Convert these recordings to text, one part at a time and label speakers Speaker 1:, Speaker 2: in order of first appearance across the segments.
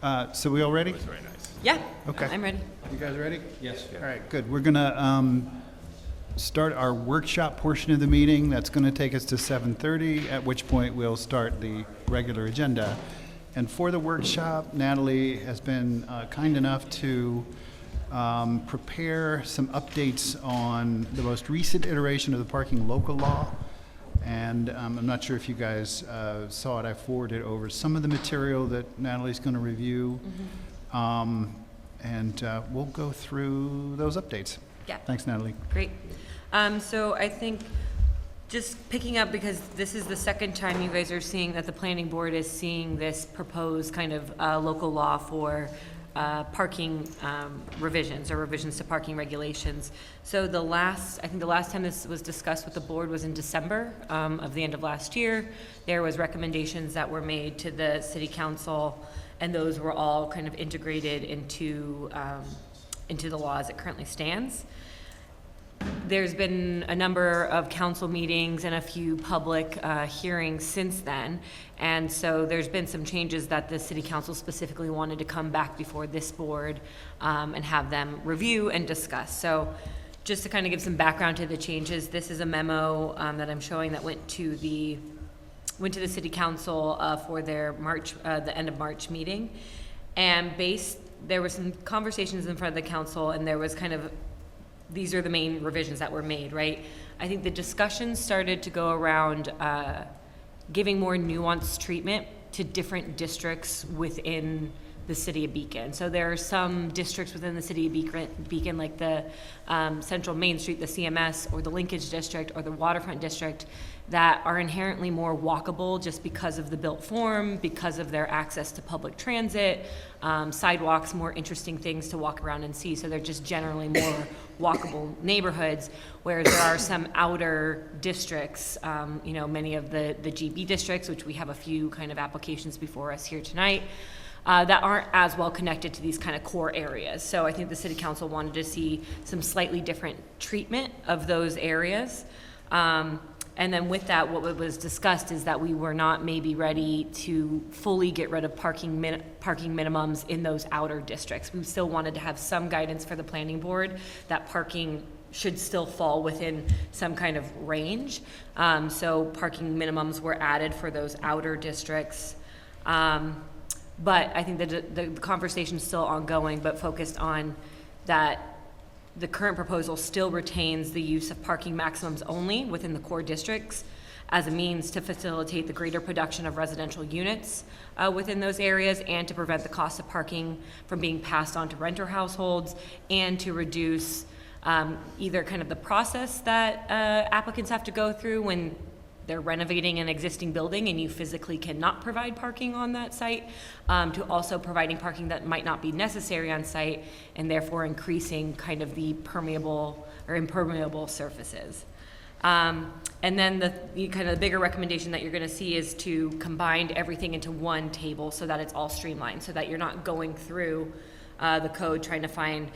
Speaker 1: So we all ready?
Speaker 2: Very nice.
Speaker 3: Yeah.
Speaker 1: Okay.
Speaker 3: I'm ready.
Speaker 1: You guys ready?
Speaker 2: Yes.
Speaker 1: All right, good. We're going to start our workshop portion of the meeting. That's going to take us to 7:30, at which point we'll start the regular agenda. And for the workshop, Natalie has been kind enough to prepare some updates on the most recent iteration of the parking local law. And I'm not sure if you guys saw it. I forwarded over some of the material that Natalie's going to review. And we'll go through those updates.
Speaker 3: Yeah.
Speaker 1: Thanks, Natalie.
Speaker 3: Great. So I think just picking up, because this is the second time you guys are seeing that the planning board is seeing this proposed kind of local law for parking revisions or revisions to parking regulations. So I think the last time this was discussed with the board was in December of the end of last year. There was recommendations that were made to the city council, and those were all kind of integrated into the law as it currently stands. There's been a number of council meetings and a few public hearings since then, and so there's been some changes that the city council specifically wanted to come back before this board and have them review and discuss. So just to kind of give some background to the changes, this is a memo that I'm showing that went to the city council for their the end of March meeting, and there were some conversations in front of the council, and there was kind of, these are the main revisions that were made, right? I think the discussions started to go around giving more nuanced treatment to different districts within the city of Beacon. So there are some districts within the city of Beacon, like the Central Main Street, the CMS, or the Linkage District, or the Waterfront District, that are inherently more walkable just because of the built form, because of their access to public transit, sidewalks, more interesting things to walk around and see. So they're just generally more walkable neighborhoods, whereas there are some outer districts, many of the GB districts, which we have a few kind of applications before us here tonight, that aren't as well connected to these kind of core areas. So I think the city council wanted to see some slightly different treatment of those areas. And then with that, what was discussed is that we were not maybe ready to fully get rid of parking minimums in those outer districts. We still wanted to have some guidance for the planning board that parking should still fall within some kind of range. So parking minimums were added for those outer districts. But I think that the conversation is still ongoing, but focused on that the current proposal still retains the use of parking maximums only within the core districts as a means to facilitate the greater production of residential units within those areas, and to prevent the cost of parking from being passed on to renter households, and to reduce either kind of the process that applicants have to go through when they're renovating an existing building and you physically cannot provide parking on that site, to also providing parking that might not be necessary on site, and therefore increasing kind of the permeable or impermeable surfaces. And then the kind of the bigger recommendation that you're going to see is to combine everything into one table so that it's all streamlined, so that you're not going through the code trying to find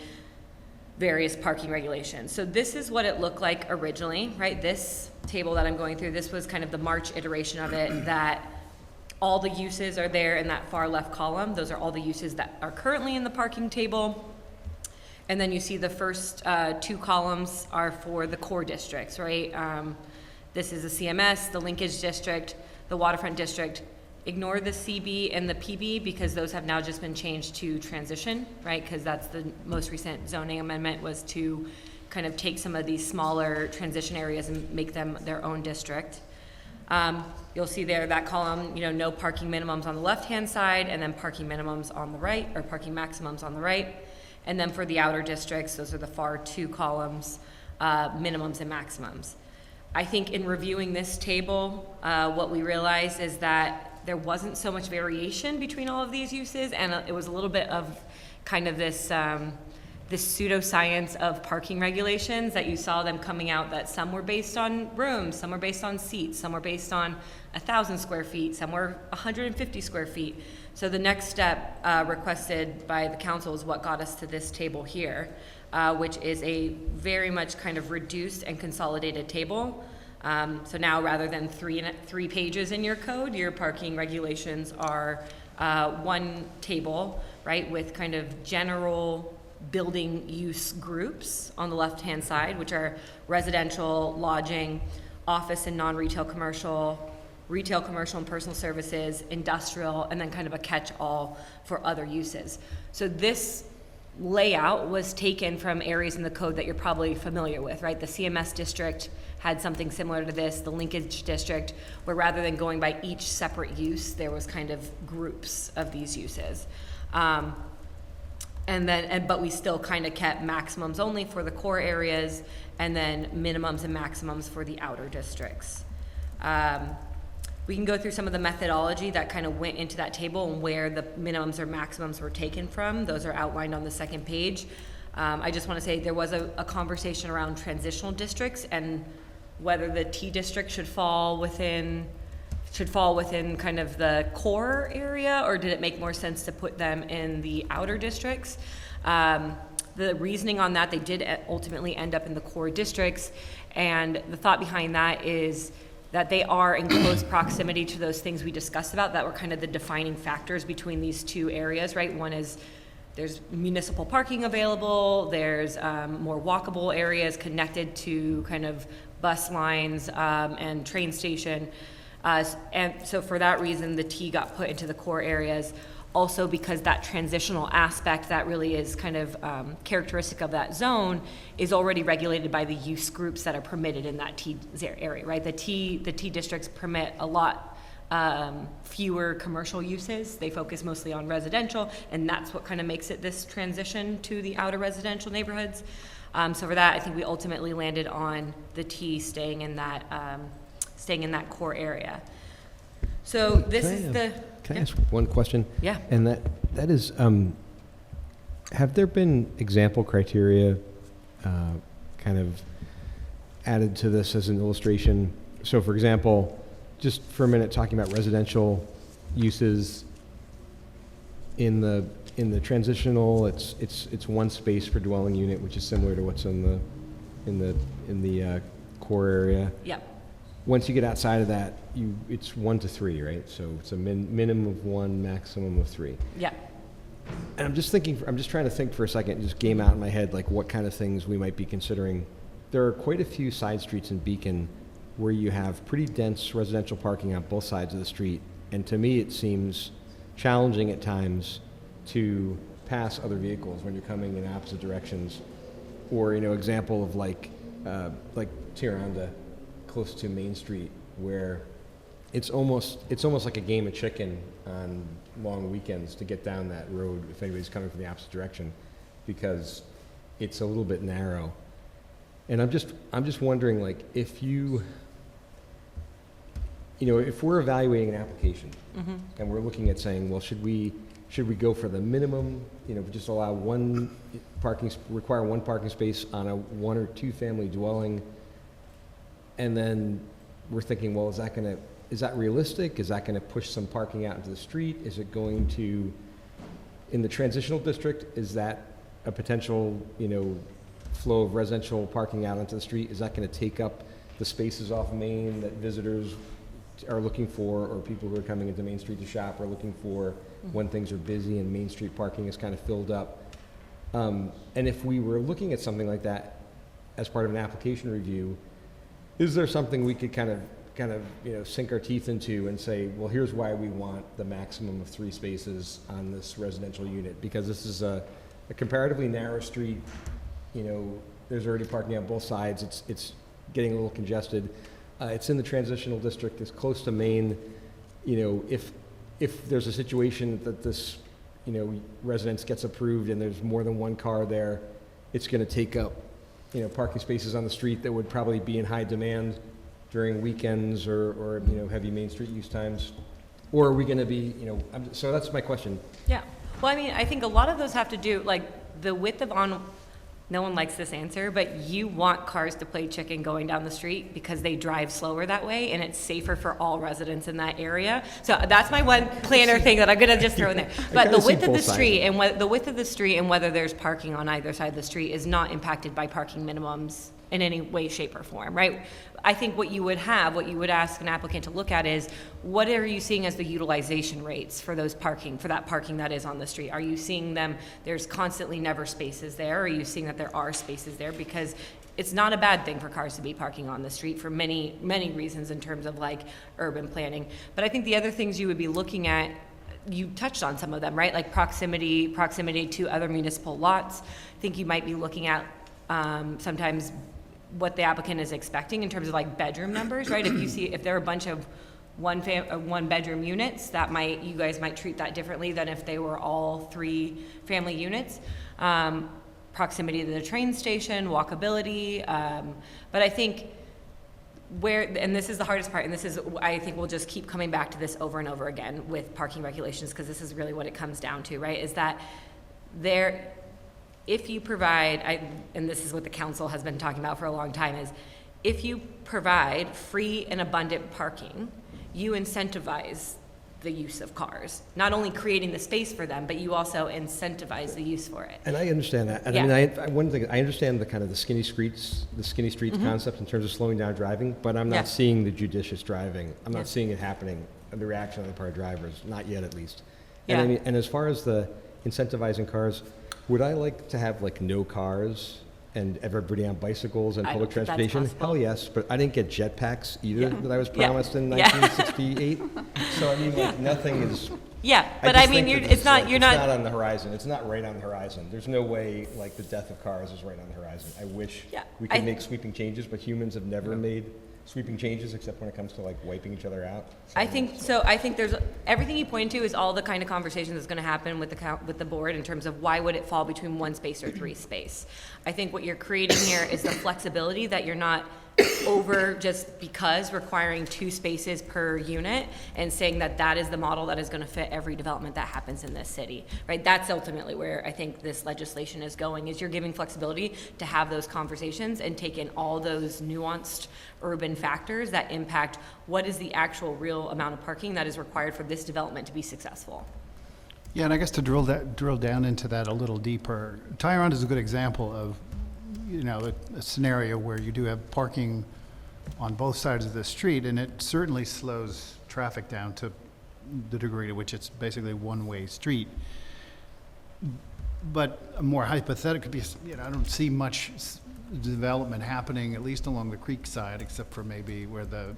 Speaker 3: various parking regulations. So this is what it looked like originally, right? This table that I'm going through, this was kind of the March iteration of it, that all the uses are there in that far left column. Those are all the uses that are currently in the parking table. And then you see the first two columns are for the core districts, right? This is the CMS, the Linkage District, the Waterfront District. Ignore the CB and the PB because those have now just been changed to transition, right? Because that's the most recent zoning amendment, was to kind of take some of these smaller transition areas and make them their own district. You'll see there that column, no parking minimums on the left-hand side, and then parking minimums on the right, or parking maximums on the right. And then for the outer districts, those are the far two columns, minimums and maximums. I think in reviewing this table, what we realized is that there wasn't so much variation between all of these uses, and it was a little bit of kind of this pseudoscience of parking regulations, that you saw them coming out, that some were based on rooms, some were based on seats, some were based on 1,000 square feet, some were 150 square feet. So the next step requested by the council is what got us to this table here, which is a very much kind of reduced and consolidated table. So now, rather than three pages in your code, your parking regulations are one table, right, with kind of general building use groups on the left-hand side, which are residential, lodging, office and non-retail commercial, retail, commercial and personal services, industrial, and then kind of a catch-all for other uses. So this layout was taken from areas in the code that you're probably familiar with, right? The CMS district had something similar to this, the linkage district, where rather than going by each separate use, there was kind of groups of these uses. But we still kind of kept maximums only for the core areas, and then minimums and maximums for the outer districts. We can go through some of the methodology that kind of went into that table and where the minimums or maximums were taken from. Those are outlined on the second page. I just want to say there was a conversation around transitional districts and whether the T district should fall within kind of the core area, or did it make more sense to put them in the outer districts? The reasoning on that, they did ultimately end up in the core districts, and the thought behind that is that they are in close proximity to those things we discussed about that were kind of the defining factors between these two areas, right? One is there's municipal parking available, there's more walkable areas connected to kind of bus lines and train station. And so for that reason, the T got put into the core areas. Also because that transitional aspect that really is kind of characteristic of that zone is already regulated by the use groups that are permitted in that T area, right? The T districts permit a lot fewer commercial uses. They focus mostly on residential, and that's what kind of makes it this transition to the outer residential neighborhoods. So for that, I think we ultimately landed on the T staying in that core area. So this is the.
Speaker 2: Can I ask one question?
Speaker 3: Yeah.
Speaker 2: And that is, have there been example criteria kind of added to this as an illustration? So for example, just for a minute talking about residential uses in the transitional, it's one space per dwelling unit, which is similar to what's in the core area.
Speaker 3: Yep.
Speaker 2: Once you get outside of that, it's 1 to 3, right? So it's a minimum of 1, maximum of 3.
Speaker 3: Yeah.
Speaker 2: And I'm just trying to think for a second, just game out in my head, like what kind of things we might be considering. There are quite a few side streets in Beacon where you have pretty dense residential parking on both sides of the street. And to me, it seems challenging at times to pass other vehicles when you're coming in opposite directions. Or, example of like Tiranda, close to Main Street, where it's almost like a game of chicken on long weekends to get down that road if anybody's coming from the opposite direction, because it's a little bit narrow. And I'm just wondering, like, if if we're evaluating an application and we're looking at saying, well, should we go for the minimum, just allow require one parking space on a 1 or 2 family dwelling? And then we're thinking, well, is that realistic? Is that going to push some parking out into the street? Is it going to, in the transitional district, is that a potential, flow of residential parking out into the street? Is that going to take up the spaces off Main that visitors are looking for, or people who are coming into Main Street to shop are looking for when things are busy and Main Street parking is kind of filled up? And if we were looking at something like that as part of an application review, is there something we could kind of sink our teeth into and say, well, here's why we want the maximum of 3 spaces on this residential unit? Because this is a comparatively narrow street. There's already parking on both sides. It's getting a little congested. It's in the transitional district. It's close to Main. If there's a situation that this residence gets approved and there's more than one car there, it's going to take up parking spaces on the street that would probably be in high demand during weekends or heavy Main Street use times. Or are we going to be, so that's my question.
Speaker 3: Yeah. Well, I mean, I think a lot of those have to do, like, the width of no one likes this answer, but you want cars to play chicken going down the street because they drive slower that way, and it's safer for all residents in that area. So that's my one planner thing that I'm gonna just throw in there. But the width of the street and the width of the street and whether there's parking on either side of the street is not impacted by parking minimums in any way, shape, or form, right? I think what you would ask an applicant to look at is, what are you seeing as the utilization rates for that parking that is on the street? Are you seeing there's constantly never spaces there? Are you seeing that there are spaces there? Because it's not a bad thing for cars to be parking on the street for many, many reasons in terms of like urban planning. But I think the other things you would be looking at, you touched on some of them, right? Like proximity to other municipal lots. I think you might be looking at sometimes what the applicant is expecting in terms of like bedroom numbers, right? If there are a bunch of one bedroom units, you guys might treat that differently than if they were all 3 family units. Proximity to the train station, walkability, but I think and this is the hardest part, and I think we'll just keep coming back to this over and over again with parking regulations, because this is really what it comes down to, right? Is that if you provide, and this is what the council has been talking about for a long time, is if you provide free and abundant parking, you incentivize the use of cars, not only creating the space for them, but you also incentivize the use for it.
Speaker 2: And I understand that. And
Speaker 3: Yeah.
Speaker 2: I mean, one thing, I understand the kind of the skinny streets concept in terms of slowing down driving, but I'm
Speaker 3: Yeah.
Speaker 2: not seeing the judicious driving. I'm
Speaker 3: Yeah.
Speaker 2: not seeing it happening, the reaction on the part of drivers, not yet at least.
Speaker 3: Yeah.
Speaker 2: And I mean, and as far as the incentivizing cars, would I like to have like no cars and everybody on bicycles and
Speaker 3: I
Speaker 2: public
Speaker 3: don't think that's
Speaker 2: transportation?
Speaker 3: possible.
Speaker 2: Hell yes, but I didn't get jetpacks either
Speaker 3: Yeah.
Speaker 2: that I was
Speaker 3: Yeah.
Speaker 2: promised in
Speaker 3: Yeah.
Speaker 2: 1968. So I mean, like, nothing is.
Speaker 3: Yeah, but
Speaker 2: just
Speaker 3: I mean,
Speaker 2: think that
Speaker 3: it's not
Speaker 2: it's not on the horizon. It's not right on the horizon. There's no way like the death of cars is right on the horizon. I wish
Speaker 3: Yeah,
Speaker 2: we could make sweeping changes, but humans have never made sweeping changes except when it comes to like wiping each other out.
Speaker 3: I think there's everything you point to is all the kind of conversation that's going to happen with the board in terms of why would it fall between 1 space or 3 space. I think what you're creating here is the flexibility that you're not over just because requiring 2 spaces per unit and saying that is the model that is going to fit every development that happens in this city, right? That's ultimately where I think this legislation is going, is you're giving flexibility to have those conversations and take in all those nuanced urban factors that impact what is the actual real amount of parking that is required for this development to be successful.
Speaker 1: Yeah, and I guess to drill down into that a little deeper, Tyrone is a good example of, a scenario where you do have parking on both sides of the street, and it certainly slows traffic down to the degree to which it's basically one-way street. But a more hypothetical could be, I don't see much development happening, at least along the creek side, except for maybe where the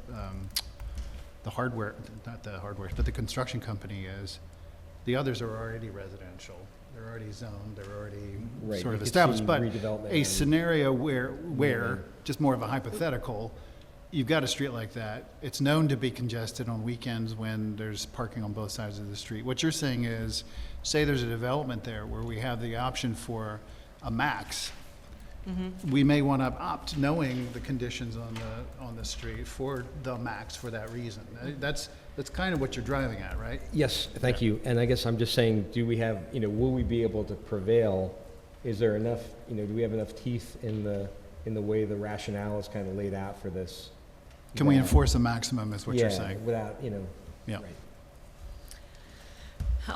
Speaker 1: hardware, not the hardware, but the construction company is. The others are already residential. They're already zoned, they're already
Speaker 2: Right,
Speaker 1: sort
Speaker 2: you
Speaker 1: of
Speaker 2: could
Speaker 1: established.
Speaker 2: see
Speaker 1: But
Speaker 2: redevelopment
Speaker 1: a
Speaker 2: and-
Speaker 1: scenario where, just more of a hypothetical, you've got a street like that, it's known to be congested on weekends when there's parking on both sides of the street. What you're saying is, say there's a development there where we have the option for a max. We may want to opt, knowing the conditions on the street, for the max for that reason. That's kind of what you're driving at, right?
Speaker 2: Yes, thank you. And I guess I'm just saying, do we have, will we be able to prevail? Is there enough, do we have enough teeth in the way the rationale is kind of laid out for this?
Speaker 1: Can we
Speaker 2: that-
Speaker 1: enforce a maximum, is what you're
Speaker 2: Yeah,
Speaker 1: saying?
Speaker 2: without,
Speaker 1: Yeah.
Speaker 2: right.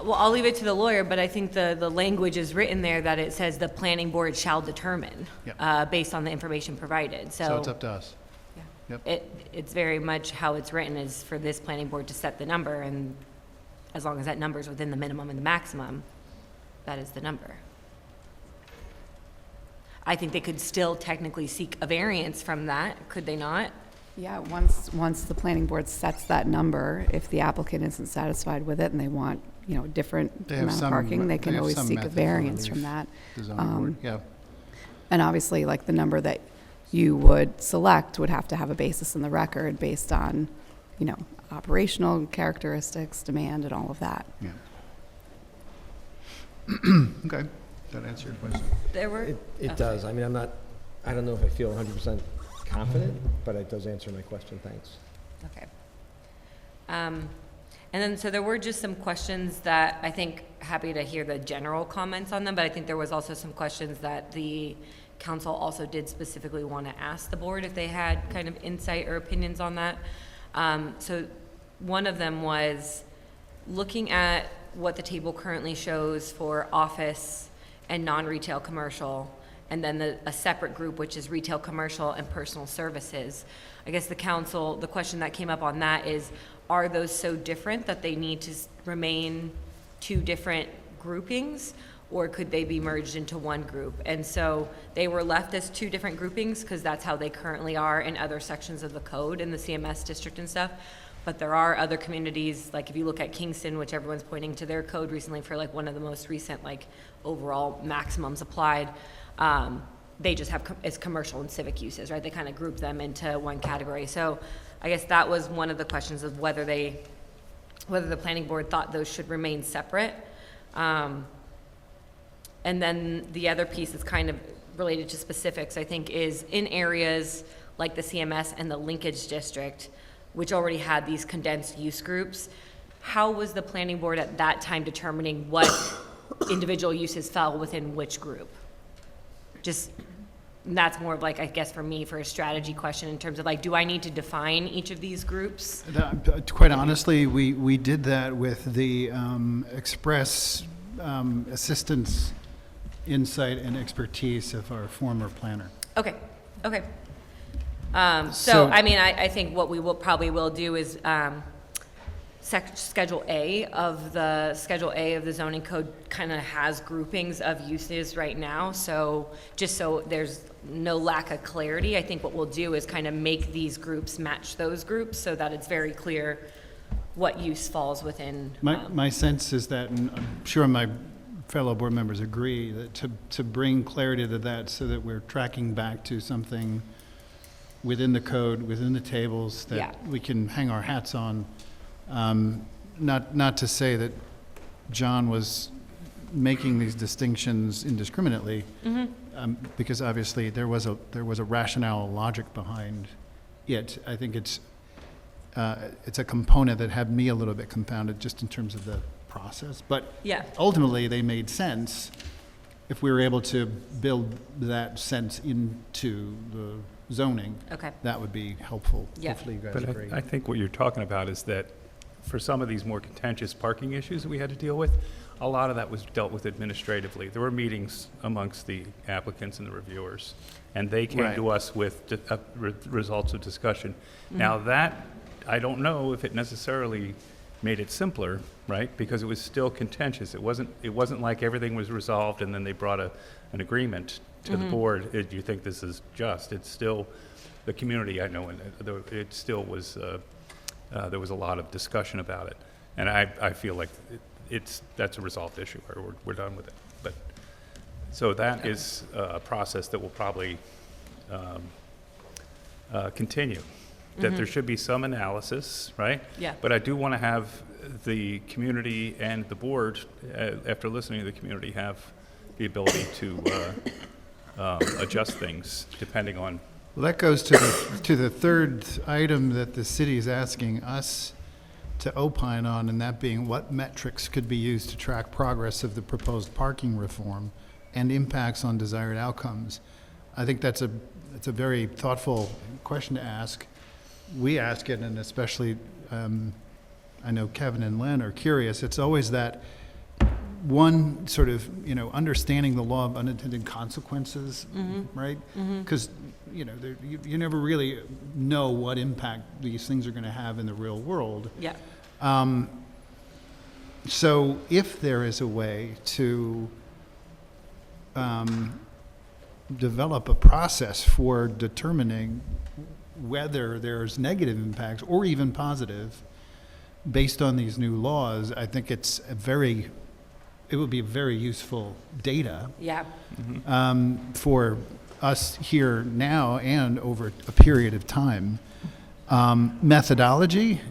Speaker 3: Well, I'll leave it to the lawyer, but I think the language is written there that it says the planning board shall determine,
Speaker 1: Yep.
Speaker 3: based on the information provided,
Speaker 1: So it's up to us.
Speaker 3: yeah.
Speaker 1: Yep.
Speaker 3: It's very much how it's written is for this planning board to set the number, and as long as that number is within the minimum and the maximum, that is the number. I think they could still technically seek a variance from that, could they not?
Speaker 4: Yeah, once the planning board sets that number, if the applicant isn't satisfied with it and they want, different
Speaker 1: They have
Speaker 4: amount of
Speaker 1: some-
Speaker 4: parking, they
Speaker 1: they
Speaker 4: can
Speaker 1: have
Speaker 4: always
Speaker 1: some
Speaker 4: seek a
Speaker 1: method for
Speaker 4: variance
Speaker 1: relief.
Speaker 4: from that.
Speaker 1: The zoning board, yeah.
Speaker 4: And obviously, like, the number that you would select would have to have a basis in the record based on, operational characteristics, demand, and all of that.
Speaker 1: Yeah. Okay, that answer your question?
Speaker 3: There were.
Speaker 2: It
Speaker 3: Okay.
Speaker 2: does. I mean, I don't know if I feel 100% confident, but it does answer my question, thanks.
Speaker 3: Okay. And then, so there were just some questions that I think, happy to hear the general comments on them, but I think there was also some questions that the council also did specifically want to ask the board if they had kind of insight or opinions on that. So one of them was looking at what the table currently shows for office and non-retail commercial, and then a separate group, which is retail, commercial, and personal services. I guess the question that came up on that is, are those so different that they need to remain two different groupings, or could they be merged into one group? And so they were left as two different groupings because that's how they currently are in other sections of the code in the CMS district and stuff. But there are other communities, like if you look at Kingston, which everyone's pointing to their code recently for like one of the most recent like overall maximums applied, they just have it's commercial and civic uses, right? They kind of group them into one category. So I guess that was one of the questions of whether the planning board thought those should remain separate. And then the other piece that's kind of related to specifics, I think, is in areas like the CMS and the linkage district, which already had these condensed use groups, how was the planning board at that time determining what individual uses fell within which group? Just, that's more of like, I guess for me, for a strategy question in terms of like, do I need to define each of these groups?
Speaker 1: Quite honestly, we did that with the express assistance, insight, and expertise of our former planner.
Speaker 3: Okay.
Speaker 1: So-
Speaker 3: So, I mean, I think what we probably will do is Schedule A of the zoning code kind of has groupings of uses right now. So just so there's no lack of clarity, I think what we'll do is kind of make these groups match those groups so that it's very clear what use falls within.
Speaker 1: My sense is that, and I'm sure my fellow board members agree, that to bring clarity to that so that we're tracking back to something within the code, within the tables that
Speaker 3: Yeah.
Speaker 1: we can hang our hats on. Not to say that John was making these distinctions indiscriminately, because obviously there was a rationale, a logic behind it. I think it's a component that had me a little bit confounded just in terms of the process. But
Speaker 3: Yeah.
Speaker 1: ultimately, they made sense if we were able to build that sense into the zoning.
Speaker 3: Okay.
Speaker 1: That would be helpful.
Speaker 3: Yeah.
Speaker 1: Hopefully you guys
Speaker 5: But
Speaker 1: agree.
Speaker 5: I think what you're talking about is that for some of these more contentious parking issues that we had to deal with, a lot of that was dealt with administratively. There were meetings amongst the applicants and the reviewers, and they came to
Speaker 1: Right.
Speaker 5: us with results of discussion. Now that, I don't know if it necessarily made it simpler, right? Because it was still contentious. It wasn't like everything was resolved and then they brought an agreement to the board. Do you think this is just? It's still, the community, I know, and it still was, there was a lot of discussion about it. And I feel like that's a resolved issue, or we're done with it. But, so that is a process that will probably continue. That there should be some analysis, right?
Speaker 3: Yeah.
Speaker 5: But I do want to have the community and the board, after listening to the community, have the ability to adjust things depending on.
Speaker 1: Well, that goes to the third item that the city is asking us to opine on, and that being what metrics could be used to track progress of the proposed parking reform and impacts on desired outcomes. I think it's a very thoughtful question to ask. We ask it, and especially I know Kevin and Len are curious. It's always that one sort of, understanding the law of unintended consequences, right? Because, you never really know what impact these things are going to have in the real world.
Speaker 3: Yeah.
Speaker 1: So if there is a way to develop a process for determining whether there's negative impacts or even positive based on these new laws, I think it would be very useful data
Speaker 3: Yeah.
Speaker 1: for us here now and over a period of time. Methodology,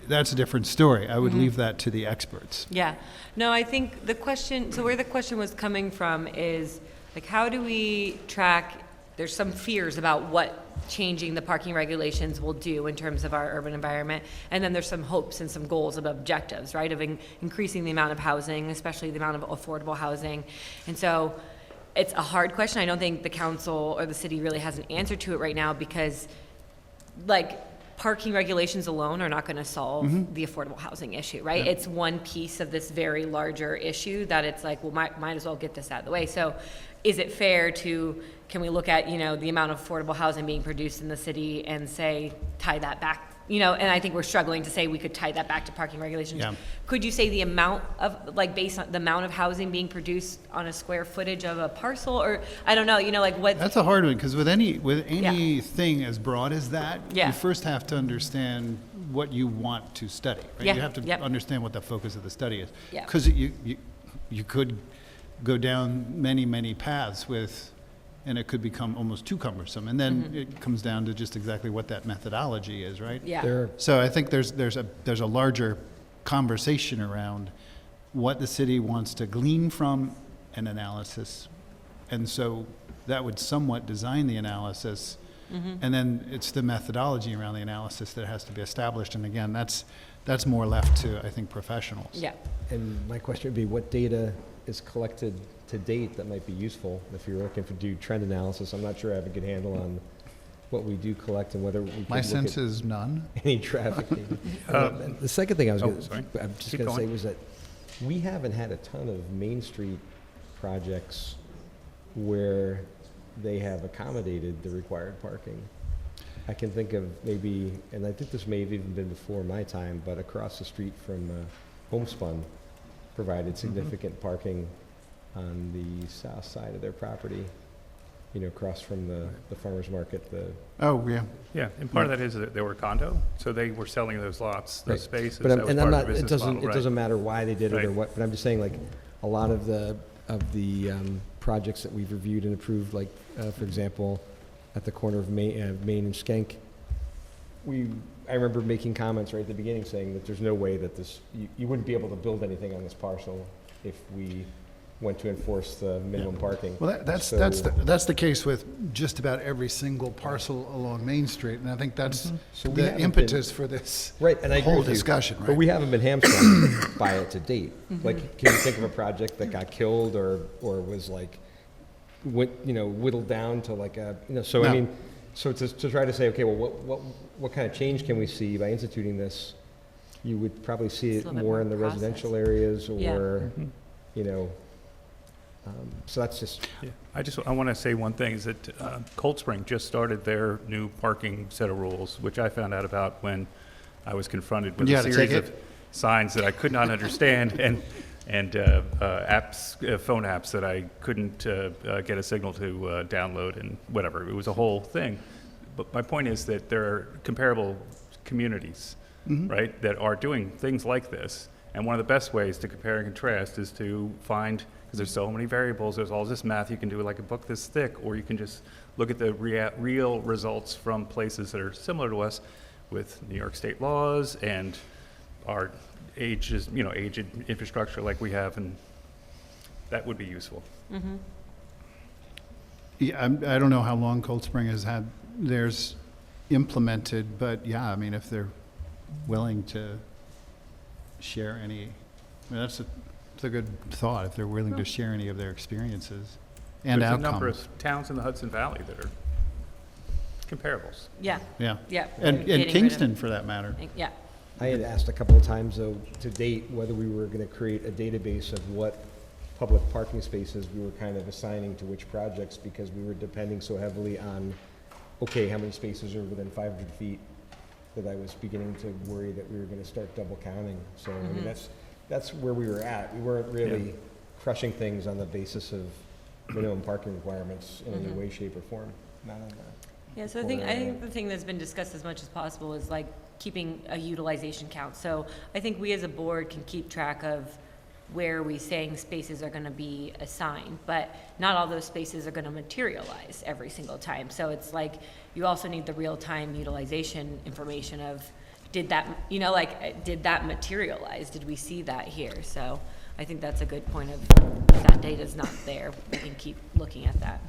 Speaker 1: that's a different story. I would leave that to the experts.
Speaker 3: Yeah. No, I think where the question was coming from is, like, how do we track, there's some fears about what changing the parking regulations will do in terms of our urban environment, and then there's some hopes and some goals of objectives, right, of increasing the amount of housing, especially the amount of affordable housing. And so it's a hard question. I don't think the council or the city really has an answer to it right now because, like, parking regulations alone are not going to solve the affordable housing issue, right?
Speaker 1: Yeah.
Speaker 3: It's one piece of this very larger issue that it's like, well, might as well get this out of the way. So is it fair to, can we look at, the amount of affordable housing being produced in the city and say, tie that back? And I think we're struggling to say we could tie that back to parking regulations.
Speaker 1: Yeah.
Speaker 3: Could you say the amount of, based on the amount of housing being produced on a square footage of a parcel, or, I don't know, what?
Speaker 1: That's a hard one, because with anything as broad as that,
Speaker 3: Yeah.
Speaker 1: you first have to understand what you want to study, right?
Speaker 3: Yeah,
Speaker 1: You have to
Speaker 3: yep.
Speaker 1: understand what the focus of the study is.
Speaker 3: Yeah.
Speaker 1: Because you could go down many paths and it could become almost too cumbersome. And then it comes down to just exactly what that methodology is, right?
Speaker 3: Yeah.
Speaker 2: There,
Speaker 1: So I think there's a larger conversation around what the city wants to glean from an analysis. And so that would somewhat design the analysis. And then it's the methodology around the analysis that has to be established. And again, that's more left to, I think, professionals.
Speaker 3: Yeah.
Speaker 2: and my question would be, what data is collected to date that might be useful? If you're looking to do trend analysis, I'm not sure I have a good handle on what we do collect and whether we could
Speaker 1: My
Speaker 2: look
Speaker 1: sense
Speaker 2: at
Speaker 1: is none.
Speaker 2: any traffic data. And the second thing I was
Speaker 5: oh,
Speaker 2: gonna,
Speaker 5: sorry.
Speaker 2: I'm just
Speaker 5: Keep
Speaker 2: gonna say
Speaker 5: going.
Speaker 2: was that we haven't had a ton of Main Street projects where they have accommodated the required parking. I can think of maybe, and I think this may have even been before my time, but across the street from Homespun provided significant parking on the south side of their property, across from the farmer's market,
Speaker 1: Oh, yeah.
Speaker 5: Yeah, and part of that is that they were condo, so they were selling those lots, those
Speaker 2: Right.
Speaker 5: spaces.
Speaker 2: But
Speaker 5: That
Speaker 2: I'm,
Speaker 5: was
Speaker 2: and
Speaker 5: part
Speaker 2: I'm
Speaker 5: of
Speaker 2: not,
Speaker 5: the
Speaker 2: it
Speaker 5: business
Speaker 2: doesn't,
Speaker 5: model,
Speaker 2: it doesn't
Speaker 5: right?
Speaker 2: matter why they did it or
Speaker 5: Right.
Speaker 2: what, but I'm just saying, like, a lot of the projects that we've reviewed and approved, like, for example, at the corner of Main and Skank, I remember making comments right at the beginning saying that there's no way that you wouldn't be able to build anything on this parcel if we went to enforce the minimum parking.
Speaker 1: Well, that's the case with just about every single parcel along Main Street, and I think that's
Speaker 2: So we
Speaker 1: the
Speaker 2: haven't
Speaker 1: impetus for this
Speaker 2: Right, and I agree
Speaker 1: whole
Speaker 2: with you.
Speaker 1: discussion,
Speaker 2: But
Speaker 1: right?
Speaker 2: we haven't been hamstrung by it to date. Like, can you think of a project that got killed or was like, whittled down to like so I
Speaker 1: No.
Speaker 2: mean, so to try to say, okay, well, what kind of change can we see by instituting this? You would probably see
Speaker 3: It's
Speaker 2: it
Speaker 3: a little bit
Speaker 2: more
Speaker 3: more
Speaker 2: in the
Speaker 3: process.
Speaker 2: residential areas
Speaker 3: Yeah.
Speaker 2: or, so that's just,
Speaker 5: Yeah. I want to say one thing, is that Cold Spring just started their new parking set of rules, which I found out about when I was confronted with
Speaker 1: You
Speaker 5: a
Speaker 1: had to
Speaker 5: series
Speaker 1: take
Speaker 5: of signs that I could not understand and phone apps that I couldn't get a signal to download and whatever. It was a whole thing. But my point is that there are comparable communities, right, that are doing things like this. And one of the best ways to compare and contrast is to find, because there's so many variables, there's all this math you can do, like a book this thick, or you can just look at the real results from places that are similar to us with New York state laws and our aged infrastructure like we have, and that would be useful.
Speaker 1: Yeah, I don't know how long Cold Spring has had theirs implemented, but yeah, I mean, if they're willing to share any, I mean, that's a good thought, if they're willing to share any of their experiences and
Speaker 5: There's a number
Speaker 1: outcomes.
Speaker 5: of towns in the Hudson Valley that are comparables.
Speaker 3: Yeah.
Speaker 1: Yeah.
Speaker 3: Yeah.
Speaker 1: And
Speaker 3: Getting rid of-
Speaker 1: Kingston, for that matter.
Speaker 3: Yeah.
Speaker 2: I had asked a couple of times, though, to date, whether we were going to create a database of what public parking spaces we were kind of assigning to which projects, because we were depending so heavily on, okay, how many spaces are within 500 feet, that I was beginning to worry that we were going to start double counting. So, I mean, that's where we were at. We weren't really crushing things on the basis of minimum parking requirements in any way, shape, or form. Not on that.
Speaker 3: Yeah, so I think the thing that's been discussed as much as possible is like keeping a utilization count. So I think we as a board can keep track of where we saying spaces are gonna be assigned, but not all those spaces are gonna materialize every single time. So it's like, you also need the real-time utilization information of, did that, did that materialize? Did we see that here? So I think that's a good point of, if that data's not there, we can keep looking at that.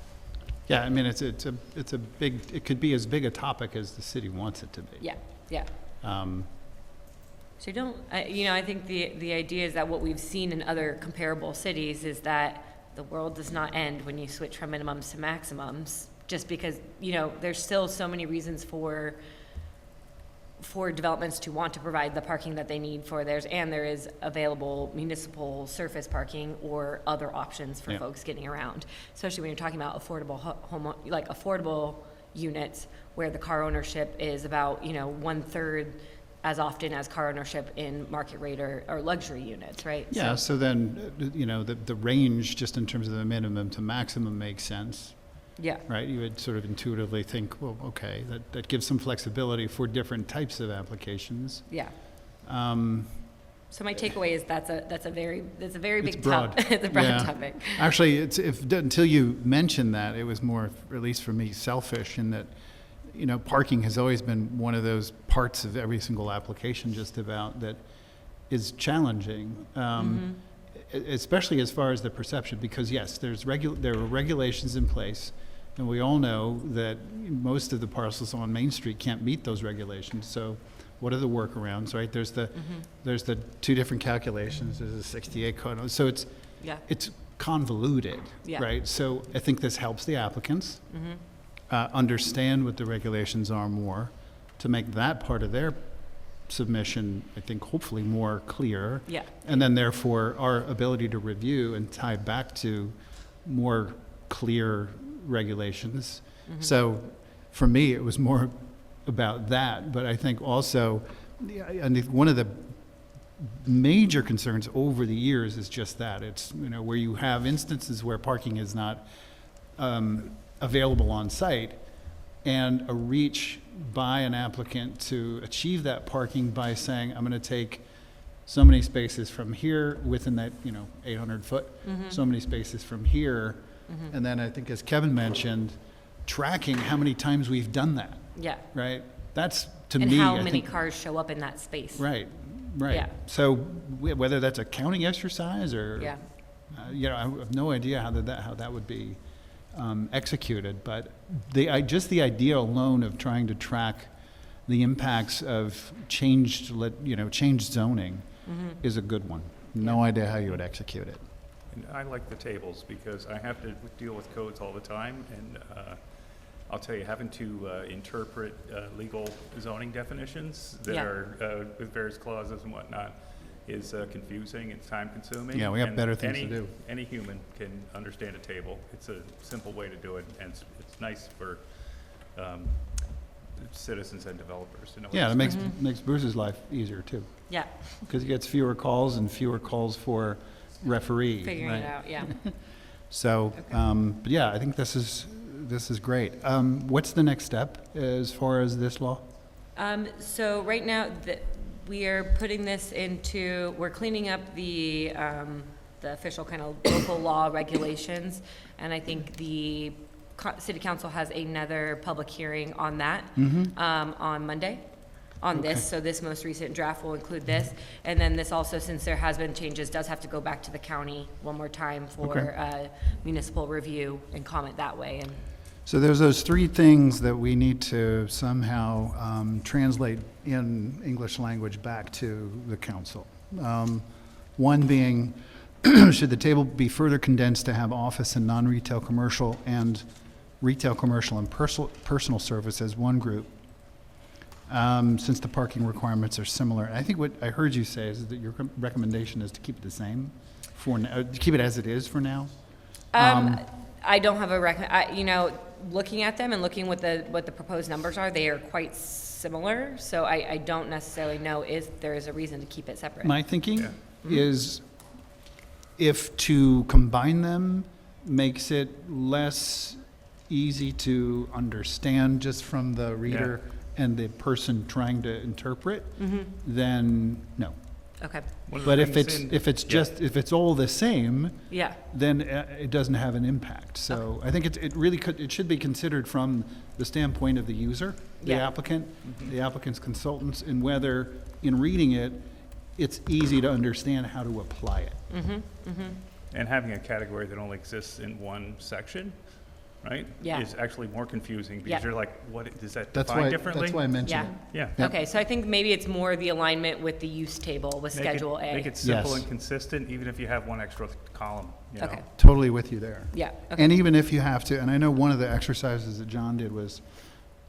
Speaker 1: Yeah, I mean, it's a big, it could be as big a topic as the city wants it to be.
Speaker 3: Yeah, yeah.
Speaker 1: Um,
Speaker 3: So I think the idea is that what we've seen in other comparable cities is that the world does not end when you switch from minimums to maximums, just because, there's still so many reasons for for developments to want to provide the parking that they need for theirs, and there is available municipal surface parking or other options for
Speaker 1: Yeah.
Speaker 3: folks getting around, especially when you're talking about affordable home, like affordable units where the car ownership is about, 1/3 as often as car ownership in market rate or luxury units, right?
Speaker 1: Yeah,
Speaker 3: So-
Speaker 1: so then, the range, just in terms of the minimum to maximum makes sense,
Speaker 3: Yeah,
Speaker 1: right? You would sort of intuitively think, well, okay, that gives some flexibility for different types of applications.
Speaker 3: yeah.
Speaker 1: Um,
Speaker 3: So my takeaway is that's a very
Speaker 1: It's
Speaker 3: big
Speaker 1: broad.
Speaker 3: topic. It's a broad
Speaker 1: Yeah.
Speaker 3: topic.
Speaker 1: Actually, until you mentioned that, it was more, at least for me, selfish in that, parking has always been one of those parts of every single application just about that is challenging, especially as far as the perception, because yes, there are regulations in place, and we all know that most of the parcels on Main Street can't meet those regulations, so what are the workarounds, right? There's the two different calculations, there's a 68 code, so
Speaker 3: Yeah.
Speaker 1: it's convoluted,
Speaker 3: Yeah.
Speaker 1: right? So I think this helps the applicants understand what the regulations are more, to make that part of their submission, I think, hopefully more clear.
Speaker 3: Yeah.
Speaker 1: And then therefore, our ability to review and tie back to more clear regulations. So for me, it was more about that, but I think also, and one of the major concerns over the years is just that. It's, where you have instances where parking is not available on site, and a reach by an applicant to achieve that parking by saying, I'm going to take so many spaces from here within that, 800 foot, so many spaces from here. And then I think, as Kevin mentioned, tracking how many times we've done that,
Speaker 3: Yeah.
Speaker 1: right? That's, to
Speaker 3: And
Speaker 1: me,
Speaker 3: how
Speaker 1: I
Speaker 3: many
Speaker 1: think,
Speaker 3: cars show up in that space.
Speaker 1: right.
Speaker 3: Yeah.
Speaker 1: So whether that's a counting exercise or,
Speaker 3: Yeah.
Speaker 1: I have no idea how that would be executed, but just the idea alone of trying to track the impacts of changed zoning is a good one. No idea how you would execute it.
Speaker 5: And I like the tables because I have to deal with codes all the time, and I'll tell you, having to interpret legal zoning definitions that
Speaker 3: Yeah.
Speaker 5: are with various clauses and whatnot is confusing, it's time-consuming.
Speaker 1: Yeah, we have
Speaker 5: and
Speaker 1: better things to
Speaker 5: any-
Speaker 1: do.
Speaker 5: Any human can understand a table. It's a simple way to do it, and it's nice for citizens and developers to know.
Speaker 1: Yeah,
Speaker 5: what
Speaker 1: it
Speaker 5: it's-
Speaker 1: makes Bruce's life easier too,
Speaker 3: Yeah.
Speaker 1: because he gets fewer calls and fewer calls for referee.
Speaker 3: Figuring
Speaker 1: right?
Speaker 3: it out. Yeah.
Speaker 1: So, but yeah, I think this is great. What's the next step as far as this law?
Speaker 3: So right now, we are putting this we're cleaning up the official kind of local law regulations, and I think the city council has another public hearing on that on Monday, on this. So this most recent draft will include this, and then this also, since there has been changes, does have to go back to the county one more time for municipal review and comment that way. And
Speaker 1: So there's those three things that we need to somehow translate in English language back to the council. One being, should the table be further condensed to have office and non-retail commercial and retail, commercial, and personal service as one group, since the parking requirements are similar. And I think what I heard you say is that your recommendation is to keep it the same for now, keep it as it is for now?
Speaker 3: I don't have a looking at them and looking what the proposed numbers are, they are quite similar. So I don't necessarily know if there is a reason to keep it separate.
Speaker 1: My thinking
Speaker 5: Yeah.
Speaker 1: is if to combine them makes it less easy to understand just from the reader and the person trying to interpret, then no.
Speaker 3: Okay.
Speaker 5: One of the
Speaker 1: But if
Speaker 5: things
Speaker 1: it's,
Speaker 5: in-
Speaker 1: if it's
Speaker 5: yeah.
Speaker 1: just, if it's all the same,
Speaker 3: Yeah.
Speaker 1: then it doesn't have an impact. So I think it should be considered from the standpoint of the user, the
Speaker 3: Yeah.
Speaker 1: applicant, the applicant's consultants, and whether, in reading it, it's easy to understand how to apply it.
Speaker 5: And having a category that only exists in one section, right?
Speaker 3: Yeah.
Speaker 5: Is actually more confusing
Speaker 3: Yeah.
Speaker 5: because you're like, what, does that
Speaker 1: That's
Speaker 5: define
Speaker 1: why,
Speaker 5: differently?
Speaker 1: that's why I mentioned
Speaker 3: Yeah.
Speaker 1: it.
Speaker 5: Yeah.
Speaker 1: Yep.
Speaker 3: Okay, so I think maybe it's more the alignment with the use table with
Speaker 5: Make it-
Speaker 3: Schedule A.
Speaker 5: Make it simple
Speaker 1: Yes.
Speaker 5: and consistent, even if you have one extra column, you know?
Speaker 3: Okay.
Speaker 1: Totally with you there.
Speaker 3: Yeah, okay.
Speaker 1: And even if you have to, and I know one of the exercises that John did was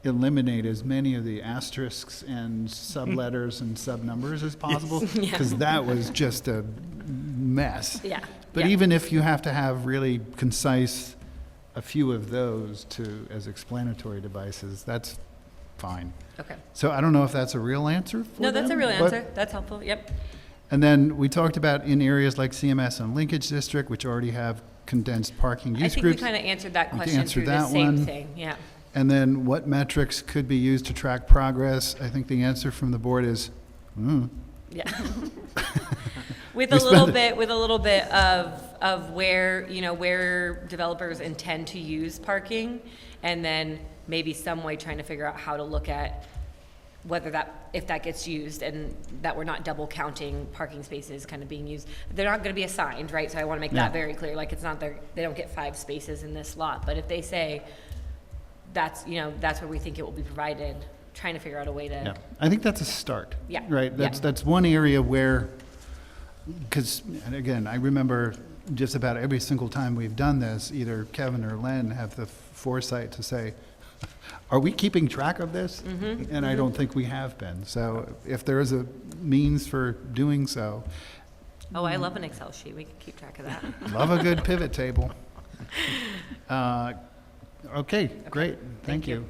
Speaker 1: eliminate as many of the asterisks and sub-letters and sub-numbers as possible,
Speaker 3: Yeah.
Speaker 1: because that was just a mess.
Speaker 3: Yeah.
Speaker 1: But
Speaker 3: yeah.
Speaker 1: even if you have to have really concise, a few of those as explanatory devices, that's fine.
Speaker 3: Okay.
Speaker 1: So I don't know if that's a real answer for
Speaker 3: No, that's a
Speaker 1: them,
Speaker 3: real
Speaker 1: but-
Speaker 3: answer. That's helpful. Yep.
Speaker 1: And then we talked about in areas like CMS and Linkage District, which already have condensed parking
Speaker 3: I
Speaker 1: use
Speaker 3: think we
Speaker 1: groups.
Speaker 3: kind of answered that
Speaker 1: We
Speaker 3: question
Speaker 1: answered
Speaker 3: through the
Speaker 1: that
Speaker 3: same
Speaker 1: one.
Speaker 3: thing. Yeah.
Speaker 1: And then what metrics could be used to track progress? I think the answer from the board is,
Speaker 3: Yeah. With
Speaker 1: We
Speaker 3: a little
Speaker 1: spend-
Speaker 3: bit, with a little bit of where, you know, where developers intend to use parking, and then maybe some way trying to figure out how to look at whether that, if that gets used, and that we're not double counting parking spaces kind of being used. They're not gonna be assigned, right? So I wanna make
Speaker 1: Yeah.
Speaker 3: that very clear, like, it's not they don't get 5 spaces in this lot, but if they say, that's, you know, that's where we think it will be provided, trying to figure out a way
Speaker 1: yeah,
Speaker 3: to,
Speaker 1: I think that's a start.
Speaker 3: Yeah,
Speaker 1: Right,
Speaker 3: yeah.
Speaker 1: that's one area where, because, and again, I remember just about every single time we've done this, either Kevin or Len have the foresight to say, are we keeping track of this?
Speaker 3: Mm-hmm,
Speaker 1: And I don't think we have been. So if there is a means for doing so,
Speaker 3: oh, I love an Excel sheet, we can keep track of that.
Speaker 1: love a good pivot table. Okay, great, thank you.